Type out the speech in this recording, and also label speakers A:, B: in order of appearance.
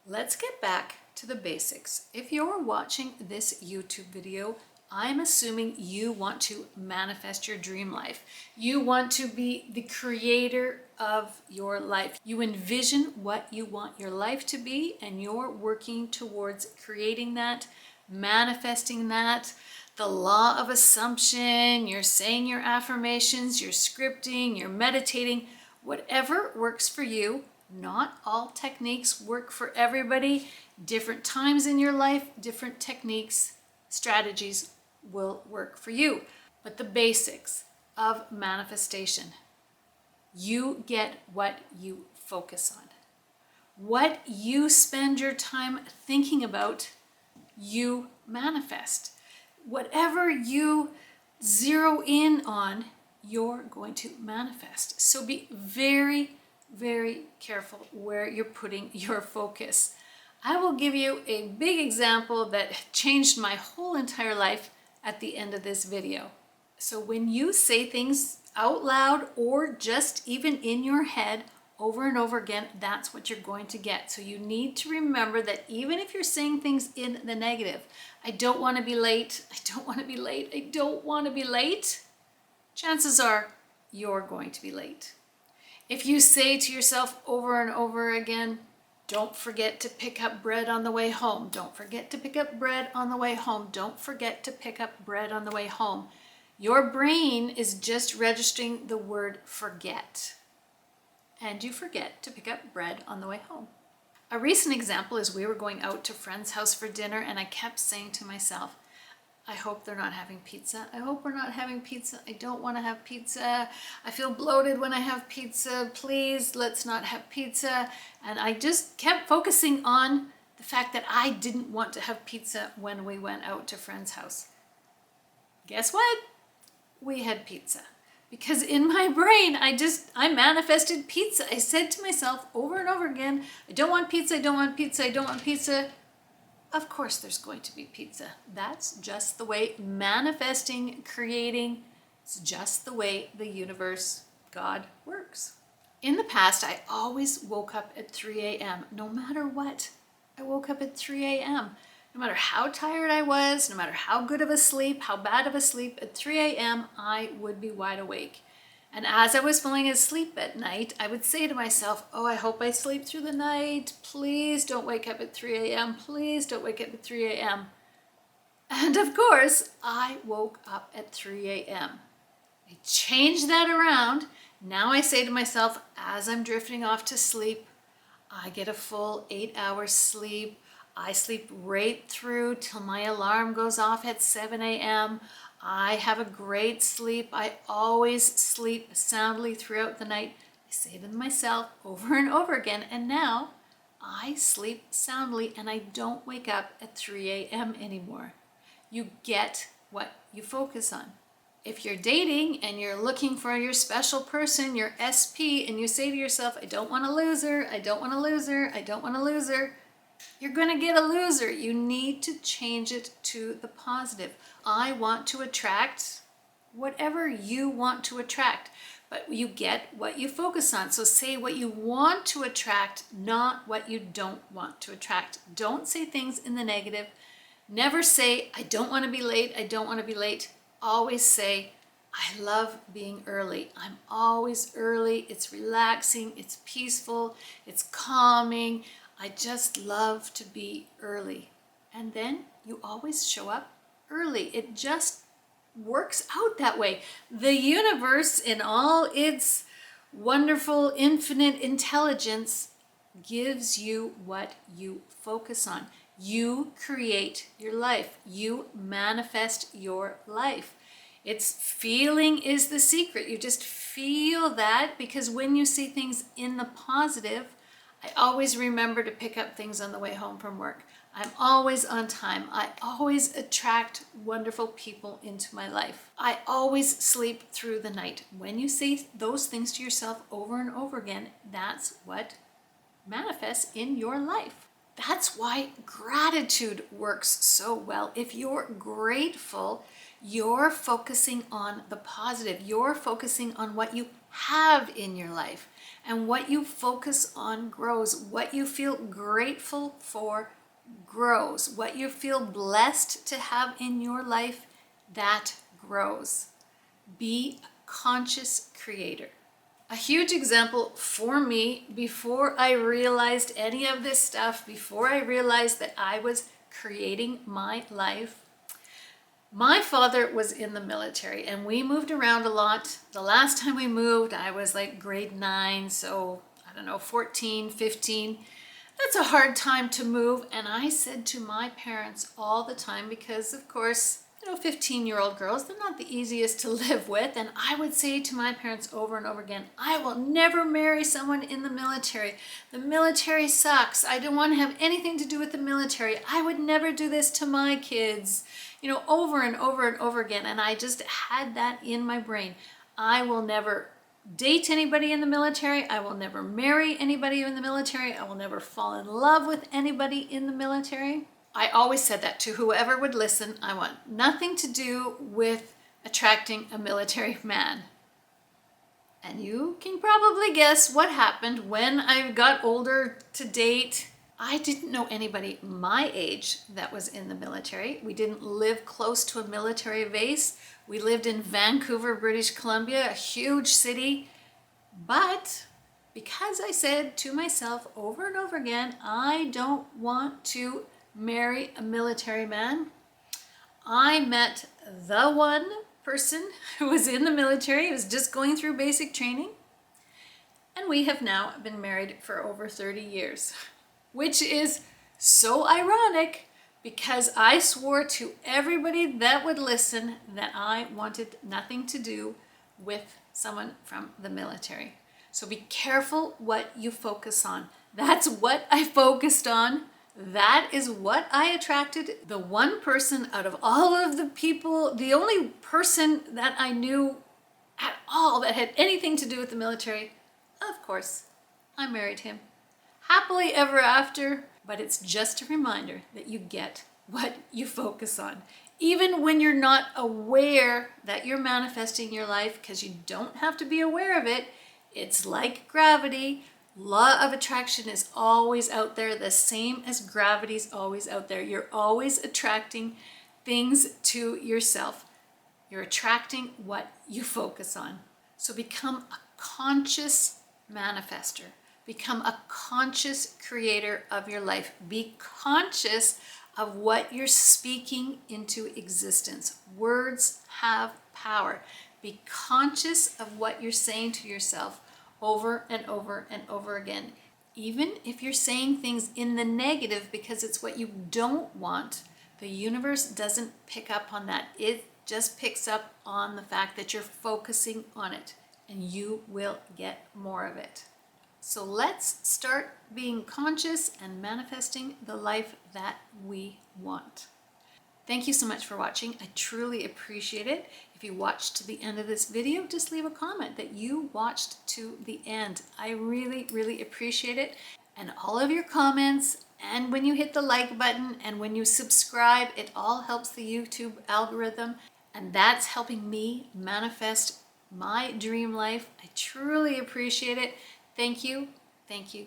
A: Let's get back to the basics. If you're watching this YouTube video, I'm assuming you want to manifest your dream life. You want to be the creator of your life. You envision what you want your life to be, and you're working towards creating that, manifesting that. The law of assumption, you're saying your affirmations, you're scripting, you're meditating, whatever works for you. Not all techniques work for everybody. Different times in your life, different techniques, strategies will work for you. But the basics of manifestation, you get what you focus on. What you spend your time thinking about, you manifest. Whatever you zero in on, you're going to manifest. So be very careful where you're putting your focus. I will give you a big example that changed my whole entire life at the end of this video. So when you say things out loud or just even in your head over and over again, that's what you're going to get. So you need to remember that even if you're saying things in the negative, I don't want to be late, I don't want to be late, I don't want to be late, chances are you're going to be late. If you say to yourself over and over again, don't forget to pick up bread on the way home. Don't forget to pick up bread on the way home. Don't forget to pick up bread on the way home. Your brain is just registering the word forget. And you forget to pick up bread on the way home. A recent example is we were going out to a friend's house for dinner, and I kept saying to myself, I hope they're not having pizza. I hope we're not having pizza. I don't want to have pizza. I feel bloated when I have pizza. Please, let's not have pizza. And I just kept focusing on the fact that I didn't want to have pizza when we went out to a friend's house. Guess what? We had pizza. Because in my brain, I manifested pizza. I said to myself over and over again, I don't want pizza, I don't want pizza, I don't want pizza. Of course there's going to be pizza. That's just the way manifesting, creating, it's just the way the universe, God, works. In the past, I always woke up at 3 a.m. No matter what, I woke up at 3 a.m. No matter how tired I was, no matter how good of a sleep, how bad of a sleep, at 3 a.m. I would be wide awake. And as I was falling asleep at night, I would say to myself, oh, I hope I sleep through the night. Please don't wake up at 3 a.m. Please don't wake up at 3 a.m. And of course, I woke up at 3 a.m. I changed that around. Now I say to myself, as I'm drifting off to sleep, I get a full 8 hours sleep. I sleep right through till my alarm goes off at 7 a.m. I have a great sleep. I always sleep soundly throughout the night. I say to myself over and over again, and now I sleep soundly and I don't wake up at 3 a.m. anymore. You get what you focus on. If you're dating and you're looking for your special person, your SP, and you say to yourself, I don't want to lose her, I don't want to lose her, I don't want to lose her, you're going to get a loser. You need to change it to the positive. I want to attract whatever you want to attract, but you get what you focus on. So say what you want to attract, not what you don't want to attract. Don't say things in the negative. Never say, I don't want to be late, I don't want to be late. Always say, I love being early. I'm always early. It's relaxing, it's peaceful, it's calming. I just love to be early. And then you always show up early. It just works out that way. The universe, in all its wonderful, infinite intelligence, gives you what you focus on. You create your life. You manifest your life. It's feeling is the secret. You just feel that, because when you see things in the positive, I always remember to pick up things on the way home from work. I'm always on time. I always attract wonderful people into my life. I always sleep through the night. When you say those things to yourself over and over again, that's what manifests in your life. That's why gratitude works so well. If you're grateful, you're focusing on the positive. You're focusing on what you have in your life. And what you focus on grows. What you feel grateful for grows. What you feel blessed to have in your life, that grows. Be a conscious creator. A huge example for me, before I realized any of this stuff, before I realized that I was creating my life, my father was in the military and we moved around a lot. The last time we moved, I was like grade 9, so I don't know, 14, 15. That's a hard time to move. And I said to my parents all the time, because of course, 15-year-old girls, they're not the easiest to live with. And I would say to my parents over and over again, I will never marry someone in the military. The military sucks. I don't want to have anything to do with the military. I would never do this to my kids, over and over and over again. And I just had that in my brain. I will never date anybody in the military. I will never marry anybody in the military. I will never fall in love with anybody in the military. I always said that to whoever would listen. I want nothing to do with attracting a military man. And you can probably guess what happened when I got older to date. I didn't know anybody my age that was in the military. We didn't live close to a military base. We lived in Vancouver, British Columbia, a huge city. But because I said to myself over and over again, I don't want to marry a military man, I met the one person who was in the military, who was just going through basic training. And we have now been married for over 30 years, which is so ironic because I swore to everybody that would listen that I wanted nothing to do with someone from the military. So be careful what you focus on. That's what I focused on. That is what I attracted. The one person out of all of the people, the only person that I knew at all that had anything to do with the military, of course, I married him. Happily ever after, but it's just a reminder that you get what you focus on. Even when you're not aware that you're manifesting your life, because you don't have to be aware of it, it's like gravity. Law of attraction is always out there, the same as gravity's always out there. You're always attracting things to yourself. You're attracting what you focus on. So become a conscious manifester. Become a conscious creator of your life. Be conscious of what you're speaking into existence. Words have power. Be conscious of what you're saying to yourself over and over and over again. Even if you're saying things in the negative because it's what you don't want, the universe doesn't pick up on that. It just picks up on the fact that you're focusing on it, and you will get more of it. So let's start being conscious and manifesting the life that we want. Thank you so much for watching. I truly appreciate it. If you watched to the end of this video, just leave a comment that you watched to the end. I really, really appreciate it. And all of your comments, and when you hit the like button, and when you subscribe, it all helps the YouTube algorithm. And that's helping me manifest my dream life. I truly appreciate it. Thank you. Thank you.